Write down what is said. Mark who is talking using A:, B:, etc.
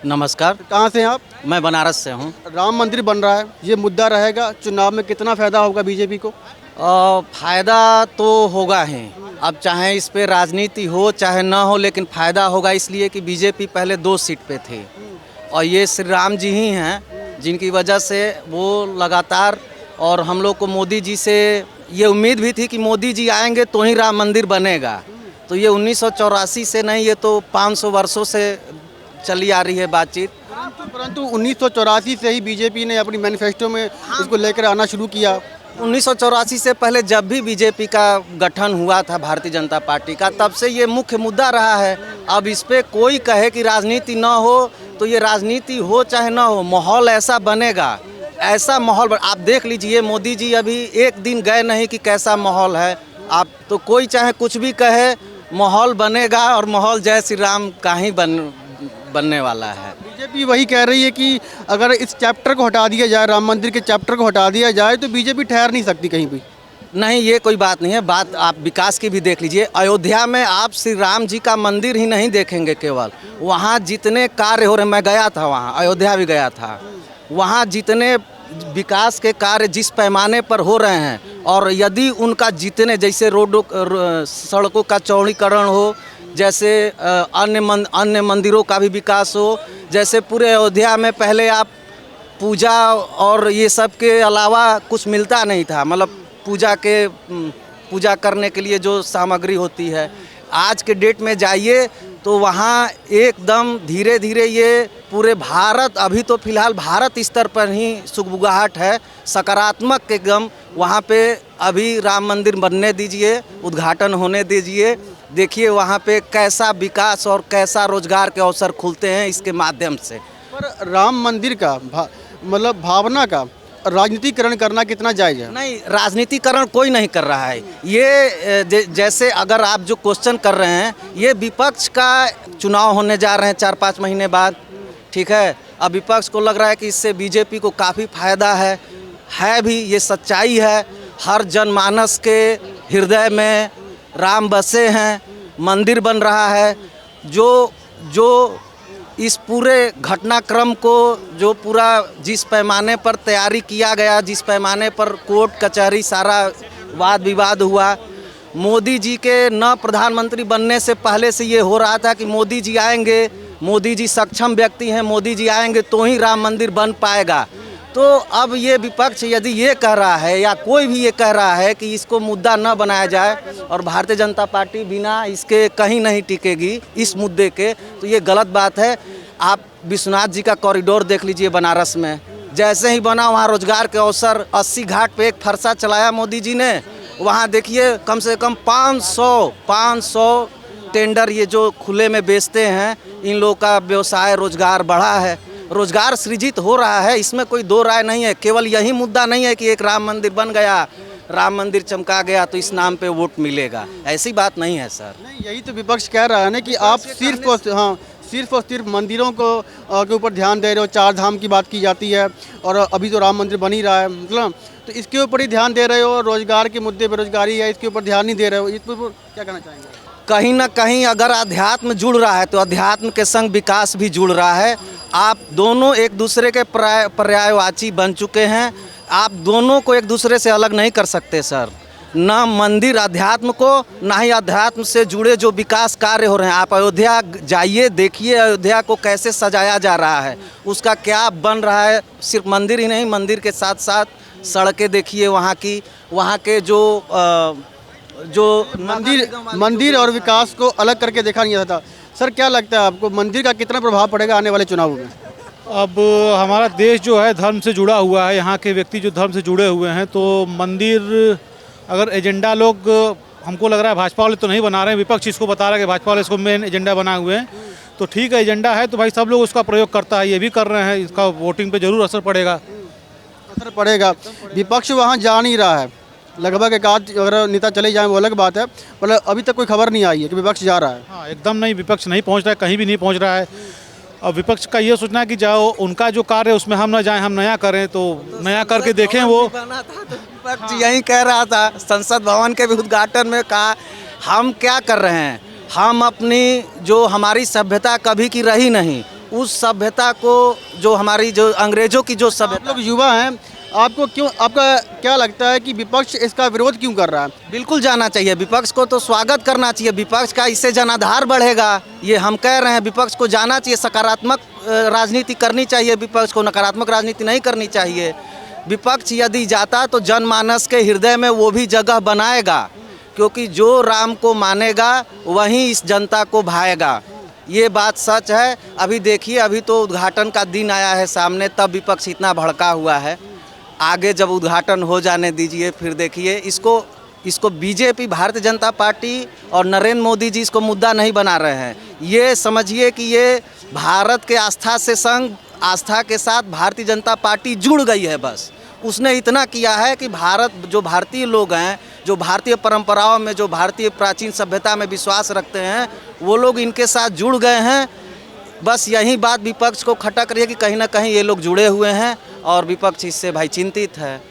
A: नमस्कार।
B: कहाँ से हैं आप?
A: मैं बनारस से हूँ।
B: राम मंदिर बन रहा है, ये मुद्दा रहेगा चुनाव में, कितना फायदा होगा बीजेपी को?
A: फायदा तो होगा ही। अब चाहे इस पे राजनीति हो चाहे ना हो, लेकिन फायदा होगा इसलिए कि बीजेपी पहले 2 सीट पे थी और ये श्री राम जी ही हैं जिनकी वजह से वो लगातार, और हम लोग को मोदी जी से ये उम्मीद भी थी कि मोदी जी आएंगे तो ही राम मंदिर बनेगा। तो ये 1984 से नहीं, ये तो 500 वर्षों से चली आ रही है बातचीत।
B: परंतु 1984 से ही बीजेपी ने अपनी मैनिफेस्टो में इसको लेकर आना शुरू किया।
A: 1984 से पहले जब भी बीजेपी का गठन हुआ था भारतीय जनता पार्टी का, तब से ये मुख्य मुद्दा रहा है। अब इस पे कोई कहे कि राजनीति ना हो, तो ये राजनीति हो चाहे ना हो, माहौल ऐसा बनेगा, ऐसा माहौल आप देख लीजिए। मोदी जी अभी एक दिन गए नहीं कि कैसा माहौल है। आप तो कोई चाहे कुछ भी कहे, माहौल बनेगा और माहौल जय श्री राम का ही बनने वाला है।
B: बीजेपी वही कह रही है कि अगर इस चैप्टर को हटा दिया जाए, राम मंदिर के चैप्टर को हटा दिया जाए, तो बीजेपी ठहर नहीं सकती कहीं भी।
A: नहीं, ये कोई बात नहीं है। बात आप विकास की भी देख लीजिए। अयोध्या में आप श्री राम जी का मंदिर ही नहीं देखेंगे, केवल वहाँ जितने कार्य हो रहे, मैं गया था वहाँ, अयोध्या भी गया था, वहाँ जितने विकास के कार्य जिस पैमाने पर हो रहे हैं, और यदि उनका जितने, जैसे रोडों सड़कों का चौड़ीकरण हो, जैसे अन्य मंदिरों का भी विकास हो, जैसे पूरे अयोध्या में पहले आप पूजा और ये सब के अलावा कुछ मिलता नहीं था, मतलब पूजा करने के लिए जो सामग्री होती है, आज के डेट में जाइए तो वहाँ एकदम धीरे धीरे ये पूरे भारत, अभी तो फिलहाल भारत स्तर पर ही सुगबुगाहट है, सकारात्मक एकदम। वहाँ पे अभी राम मंदिर बनने दीजिए, उद्घाटन होने दीजिए, देखिए वहाँ पे कैसा विकास और कैसा रोजगार के अवसर खुलते हैं इसके माध्यम से।
B: पर राम मंदिर का मतलब भावना का राजनीतिकरण करना कितना जायज़ है?
A: नहीं, राजनीतिकरण कोई नहीं कर रहा है। ये जैसे अगर आप जो क्वेश्चन कर रहे हैं, ये विपक्ष का चुनाव होने जा रहे हैं 4-5 महीने बाद, ठीक है। अब विपक्ष को लग रहा है कि इससे बीजेपी को काफ़ी फायदा है भी, ये सच्चाई है। हर जनमानस के हृदय में राम बसे हैं, मंदिर बन रहा है। जो इस पूरे घटनाक्रम को, जो पूरा जिस पैमाने पर तैयारी किया गया, जिस पैमाने पर कोर्ट कचहरी सारा वाद विवाद हुआ, मोदी जी के न प्रधानमंत्री बनने से पहले से ये हो रहा था कि मोदी जी आएंगे, मोदी जी सक्षम व्यक्ति हैं, मोदी जी आएंगे तो ही राम मंदिर बन पाएगा। तो अब ये विपक्ष यदि ये कह रहा है या कोई भी ये कह रहा है कि इसको मुद्दा न बनाया जाए, और भारतीय जनता पार्टी बिना इसके कहीं नहीं टिकेगी इस मुद्दे के, तो ये गलत बात है। आप विश्वनाथ जी का कॉरिडोर देख लीजिए बनारस में, जैसे ही बना वहाँ रोजगार के अवसर, 80 घाट पे एक फरसा चलाया मोदी जी ने, वहाँ देखिए कम से कम 500 टेंडर ये जो खुले में बेचते हैं, इन लोगों का व्यवसाय रोजगार बढ़ा है, रोजगार सृजित हो रहा है, इसमें कोई दो राय नहीं है। केवल यही मुद्दा नहीं है कि एक राम मंदिर बन गया, राम मंदिर चमका गया तो इस नाम पे वोट मिलेगा, ऐसी बात नहीं है सर।
B: नहीं, यही तो विपक्ष कह रहा है ना कि आप सिर्फ और सिर्फ मंदिरों को के ऊपर ध्यान दे रहे हो। 4 धाम की बात की जाती है और अभी तो राम मंदिर बन ही रहा है, मतलब तो इसके ऊपर ही ध्यान दे रहे हो। रोजगार के मुद्दे, बेरोजगारी है, इसके ऊपर ध्यान नहीं दे रहे हो। इस पर क्या कहना चाहेंगे?
A: कहीं ना कहीं अगर अध्यात्म जुड़ रहा है तो अध्यात्म के संग विकास भी जुड़ रहा है। आप दोनों एक दूसरे के पर्यायवाची बन चुके हैं, आप दोनों को एक दूसरे से अलग नहीं कर सकते सर। ना मंदिर अध्यात्म को, ना ही अध्यात्म से जुड़े जो विकास कार्य हो रहे हैं। आप अयोध्या जाइए, देखिए अयोध्या को कैसे सजाया जा रहा है, उसका क्या बन रहा है। सिर्फ मंदिर ही नहीं, मंदिर के साथ साथ सड़कें देखिए वहाँ की, वहाँ के जो
B: मंदिर और विकास को अलग करके देखा नहीं जाता। सर, क्या लगता है आपको मंदिर का कितना प्रभाव पड़ेगा आने वाले चुनावों में?
C: अब हमारा देश जो है धर्म से जुड़ा हुआ है, यहाँ के व्यक्ति जो धर्म से जुड़े हुए हैं, तो मंदिर अगर एजेंडा लोग, हमको लग रहा है भाजपा वाले तो नहीं बना रहे हैं, विपक्ष इसको बता रहा है कि भाजपा वाले इसको मेन एजेंडा बना हुए हैं, तो ठीक है, एजेंडा है तो भाई सब लोग उसका प्रयोग करता है, ये भी कर रहे हैं, इसका वोटिंग पे जरूर असर पड़ेगा।
B: विपक्ष वहाँ जा नहीं रहा है, लगभग एक आध अगर नेता चले जाएं वो अलग बात है, पर अभी तक कोई खबर नहीं आई है कि विपक्ष जा रहा है।
C: हाँ, एकदम नहीं, विपक्ष नहीं पहुँच रहा है, कहीं भी नहीं पहुँच रहा है। अब विपक्ष का ये सोचना है कि जाओ उनका जो कार्य है उसमें हम ना जाएं, हम नया करें, तो नया करके देखें। वो
A: विपक्ष यही कह रहा था संसद भवन के भी उद्घाटन में, कहा हम क्या कर रहे हैं, हम अपनी जो हमारी सभ्यता कभी की रही नहीं, उस सभ्यता को, जो हमारी जो अंग्रेजों की जो
B: आप
A: सभ्यता,
B: लोग युवा हैं, आपको क्यों, आपका क्या लगता है कि विपक्ष इसका विरोध क्यों कर रहा है?
A: बिल्कुल जाना चाहिए। विपक्ष को तो स्वागत करना चाहिए, विपक्ष का इससे जनाधार बढ़ेगा। ये हम कह रहे हैं, विपक्ष को जाना चाहिए, सकारात्मक राजनीति करनी चाहिए, विपक्ष को नकारात्मक राजनीति नहीं करनी चाहिए। विपक्ष यदि जाता तो जनमानस के हृदय में वो भी जगह बनाएगा, क्योंकि जो राम को मानेगा वहीं इस जनता को भाएगा। ये बात सच है। अभी देखिए, अभी तो उद्घाटन का दिन आया है सामने, तब विपक्ष इतना भड़का हुआ है। आगे जब उद्घाटन हो जाने दीजिए, फिर देखिए। इसको बीजेपी, भारतीय जनता पार्टी और नरेंद्र मोदी जी इसको मुद्दा नहीं बना रहे हैं। ये समझिए कि ये भारत के आस्था से संग, आस्था के साथ भारतीय जनता पार्टी जुड़ गई है। बस उसने इतना किया है कि भारत, जो भारतीय लोग हैं, जो भारतीय परंपराओं में, जो भारतीय प्राचीन सभ्यता में विश्वास रखते हैं, वो लोग इनके साथ जुड़ गए हैं। बस यही बात विपक्ष को खटक रही है कि कहीं ना कहीं ये लोग जुड़े हुए हैं और विपक्ष इससे भाई चिंतित है।